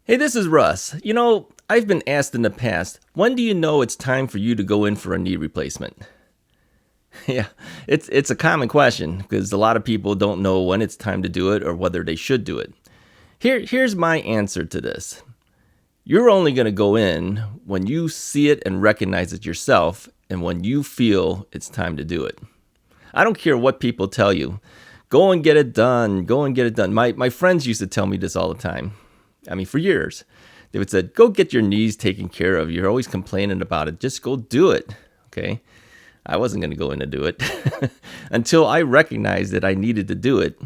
Hey, this is Russ. I've been asked in the past, when do you know it's time for you to go in for a knee replacement? Yeah, it's a common question because a lot of people don't know when it's time to do it or whether they should do it. Here's my answer to this. You're only going to go in when you see it and recognize it yourself and when you feel it's time to do it. I don't care what people tell you. Go and get it done. Go and get it done. My friends used to tell me this all the time. I mean, for years. They would say, go get your knees taken care of. You're always complaining about it. Just go do it. Okay. I wasn't going to go in to do it until I recognized that I needed to do it.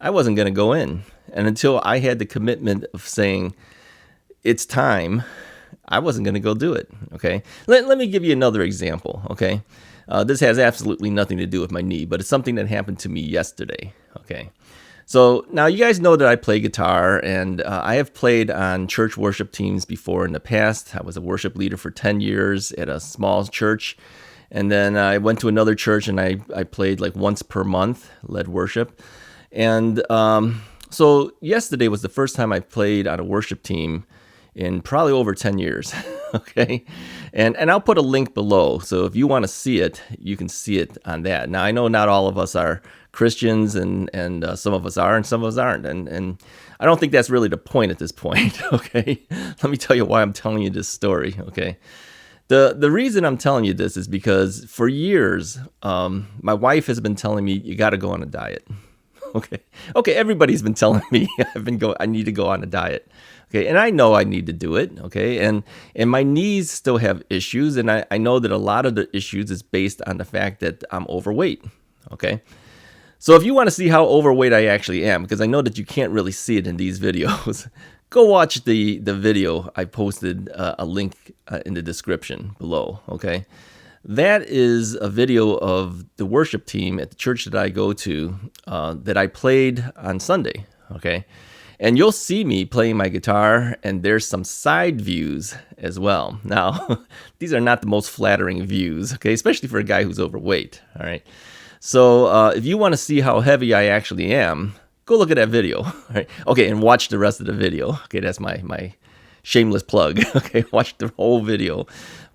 I wasn't going to go in. And until I had the commitment of saying it's time, I wasn't going to go do it. Okay. Let me give you another example. Okay. This has absolutely nothing to do with my knee, but it's something that happened to me yesterday. Okay. So now you guys know that I play guitar, and I have played on church worship teams before in the past. I was a worship leader for 10 years at a small church. And then I went to another church and I played like once per month, led worship. And so yesterday was the first time I played on a worship team in probably over 10 years. Okay. And I'll put a link below. So if you want to see it, you can see it on that. Now, I know not all of us are Christians and some of us are and some of us aren't. And I don't think that's really the point at this point. Okay. Let me tell you why I'm telling you this story. Okay. The reason I'm telling you this is because for years, my wife has been telling me, you got to go on a diet. Okay. Everybody's been telling me I need to go on a diet. Okay. And I know I need to do it. Okay. And my knees still have issues. And I know that a lot of the issues is based on the fact that I'm overweight. Okay. So if you want to see how overweight I actually am, because I know that you can't really see it in these videos, go watch the video. I posted a link in the description below, okay? That is a video of the worship team at the church that I go to that I played on Sunday, okay? And you'll see me playing my guitar, and there's some side views as well. Now, these are not the most flattering views, okay? Especially for a guy who's overweight, all right? So if you want to see how heavy I actually am, go look at that video. Right? Okay, and watch the rest of the video. Okay, that's my shameless plug. Okay, watch the whole video.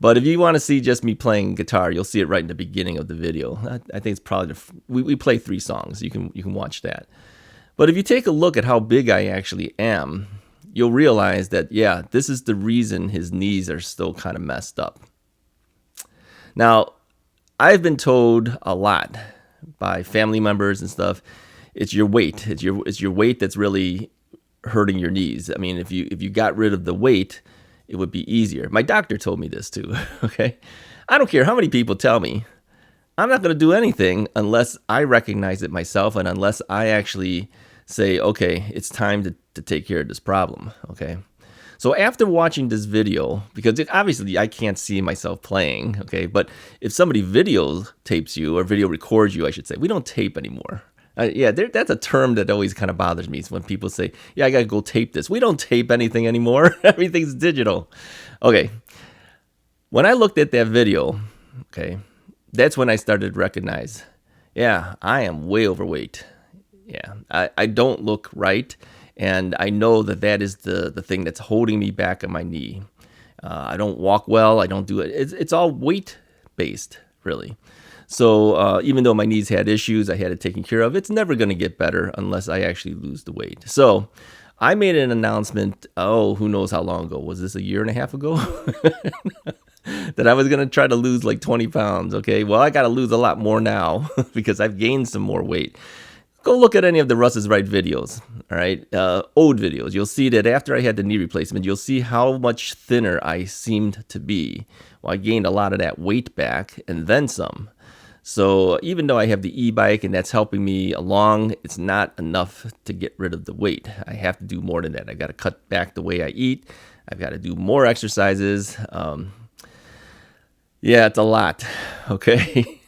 But if you want to see just me playing guitar, you'll see it right in the beginning of the video. I think it's probably we play 3 songs. You can watch that. But if you take a look at how big I actually am, you'll realize that, yeah, this is the reason his knees are still kind of messed up. Now, I've been told a lot by family members and stuff, it's your weight. It's your weight that's really hurting your knees. I mean, if you got rid of the weight, it would be easier. My doctor told me this too. Okay, I don't care how many people tell me. I'm not going to do anything unless I recognize it myself and unless I actually say, okay, it's time to take care of this problem. Okay. So after watching this video, because obviously I can't see myself playing, okay, but if somebody video tapes you or video records you, I should say, we don't tape anymore. That's a term that always kind of bothers me. Is when people say, yeah, I got to go tape this. We don't tape anything anymore. Everything's digital. Okay. When I looked at that video, okay, that's when I started to recognize, yeah, I am way overweight. Yeah, I don't look right. And I know that is the thing that's holding me back on my knee. I don't walk well. I don't do it. It's all weight based, really. So even though my knees had issues, I had it taken care of. It's never going to get better unless I actually lose the weight. So I made an announcement, who knows how long ago. Was this a year and a half ago? That I was going to try to lose like 20 pounds. Okay, well, I got to lose a lot more now because I've gained some more weight. Go look at any of the Russ is Right videos, all right? Old videos. You'll see that after I had the knee replacement, you'll see how much thinner I seemed to be. Well, I gained a lot of that weight back and then some. So even though I have the e-bike and that's helping me along, it's not enough to get rid of the weight. I have to do more than that. I got to cut back the way I eat. I've got to do more exercises. Yeah, it's a lot, okay?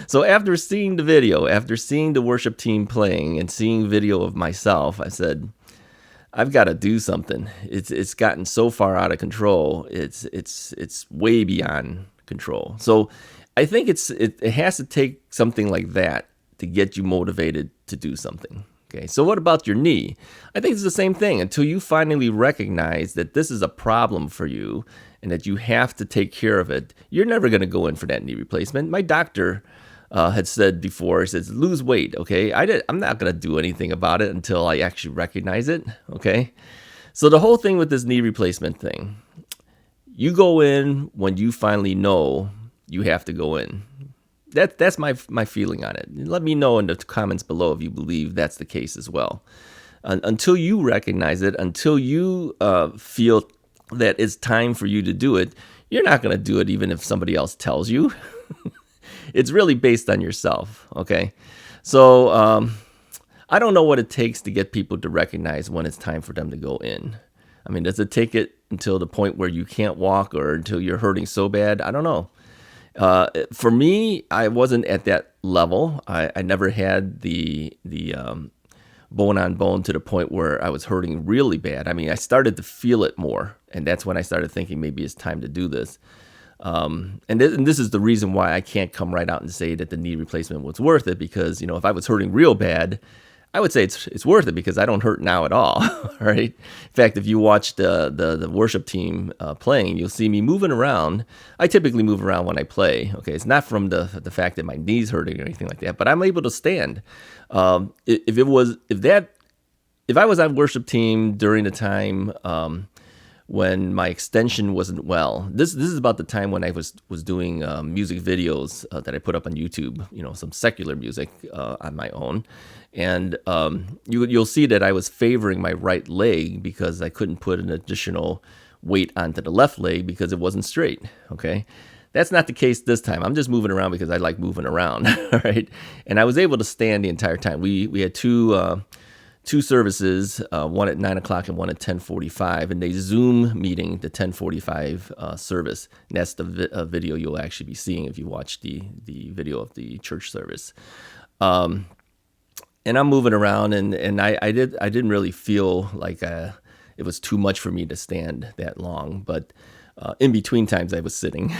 So after seeing the video, after seeing the worship team playing and seeing video of myself, I said, I've got to do something. It's gotten so far out of control. It's way beyond control. So I think it has to take something like that to get you motivated to do something. Okay, so what about your knee? I think it's the same thing. Until you finally recognize that this is a problem for you and that you have to take care of it, you're never going to go in for that knee replacement. My doctor had said before, he says, lose weight, okay? I'm not going to do anything about it until I actually recognize it, okay? So the whole thing with this knee replacement thing, you go in when you finally know you have to go in. That's my feeling on it. Let me know in the comments below if you believe that's the case as well. Until you recognize it, until you feel that it's time for you to do it, you're not going to do it even if somebody else tells you. It's really based on yourself, okay? So I don't know what it takes to get people to recognize when it's time for them to go in. I mean, does it take it until the point where you can't walk or until you're hurting so bad? I don't know. For me, I wasn't at that level. I never had the bone on bone to the point where I was hurting really bad. I mean, I started to feel it more, and that's when I started thinking maybe it's time to do this. And this is the reason why I can't come right out and say that the knee replacement was worth it, because, you know, if I was hurting real bad, I would say it's worth it because I don't hurt now at all, right? In fact, if you watch the worship team playing, you'll see me moving around. I typically move around when I play, okay? It's not from the fact that my knee's hurting or anything like that, but I'm able to stand. If I was on worship team during the time when my extension wasn't well. This is about the time when I was doing music videos that I put up on YouTube, you know, some secular music on my own. And you'll see that I was favoring my right leg because I couldn't put an additional weight onto the left leg because it wasn't straight, okay? That's not the case this time. I'm just moving around because I like moving around, all right? And I was able to stand the entire time. We had two services, one at 9 o'clock and one at 10:45, and they Zoom meeting the 10:45 service. And that's the video you'll actually be seeing if you watch the video of the church service. And I'm moving around, and I didn't really feel like it was too much for me to stand that long, but in between times I was sitting,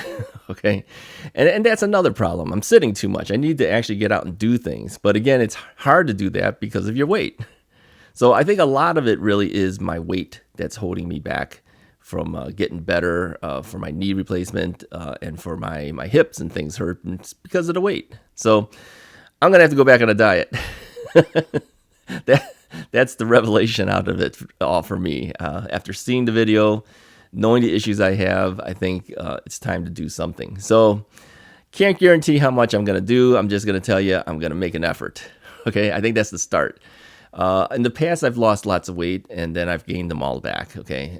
okay? And that's another problem. I'm sitting too much. I need to actually get out and do things. But again, it's hard to do that because of your weight. So I think a lot of it really is my weight that's holding me back from getting better, for my knee replacement, and for my hips and things hurt. It's because of the weight. So I'm going to have to go back on a diet. That's the revelation out of it all for me. After seeing the video, knowing the issues I have, I think it's time to do something. So can't guarantee how much I'm going to do. I'm just going to tell you I'm going to make an effort. Okay, I think that's the start. In the past, I've lost lots of weight, and then I've gained them all back, okay?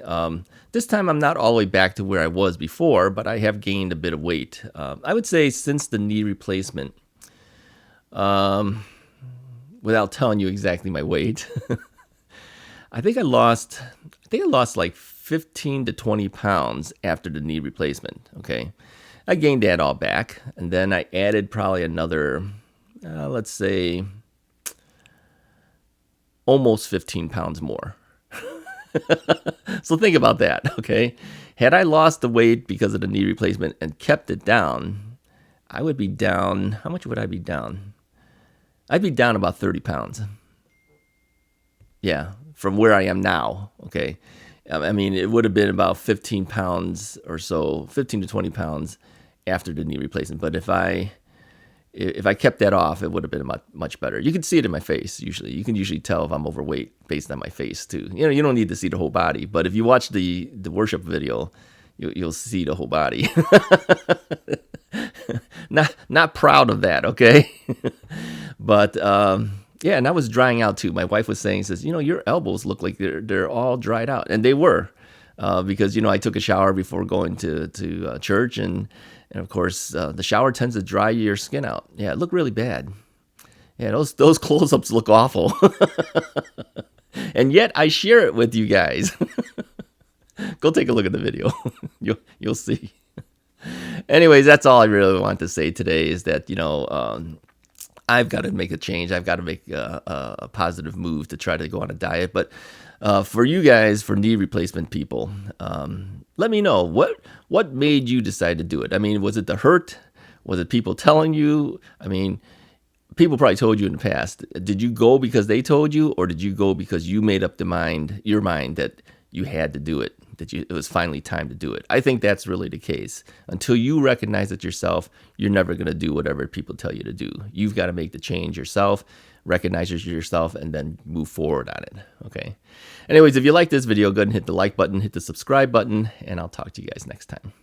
This time, I'm not all the way back to where I was before, but I have gained a bit of weight. I would say since the knee replacement, without telling you exactly my weight, I think I lost like 15 to 20 pounds after the knee replacement, okay? I gained that all back, and then I added probably another, let's say, almost 15 pounds more. So think about that, okay? Had I lost the weight because of the knee replacement and kept it down, I would be down, how much would I be down? I'd be down about 30 pounds. Yeah, from where I am now, okay? I mean, it would have been about 15 pounds or so, 15 to 20 pounds after the knee replacement. But if I kept that off, it would have been much better. You can see it in my face, usually. You can usually tell if I'm overweight based on my face, too. You know, you don't need to see the whole body. But if you watch the worship video, you'll see the whole body. Not proud of that, okay? But, yeah, and I was drying out, too. My wife was saying, says, you know, your elbows look like they're all dried out. And they were, because, you know, I took a shower before going to church, and of course, the shower tends to dry your skin out. Yeah, it looked really bad. Yeah, those close-ups look awful. And yet, I share it with you guys. Go take a look at the video. You'll see. Anyways, that's all I really want to say today is that, you know, I've got to make a change. I've got to make a positive move to try to go on a diet. But for you guys, for knee replacement people, let me know what made you decide to do it. I mean, was it the hurt? Was it people telling you? I mean, people probably told you in the past. Did you go because they told you, or did you go because you made up your mind that you had to do it, it was finally time to do it? I think that's really the case. Until you recognize it yourself, you're never going to do whatever people tell you to do. You've got to make the change yourself, recognize it yourself, and then move forward on it. Okay. Anyways, if you like this video, go ahead and hit the like button, hit the subscribe button, and I'll talk to you guys next time.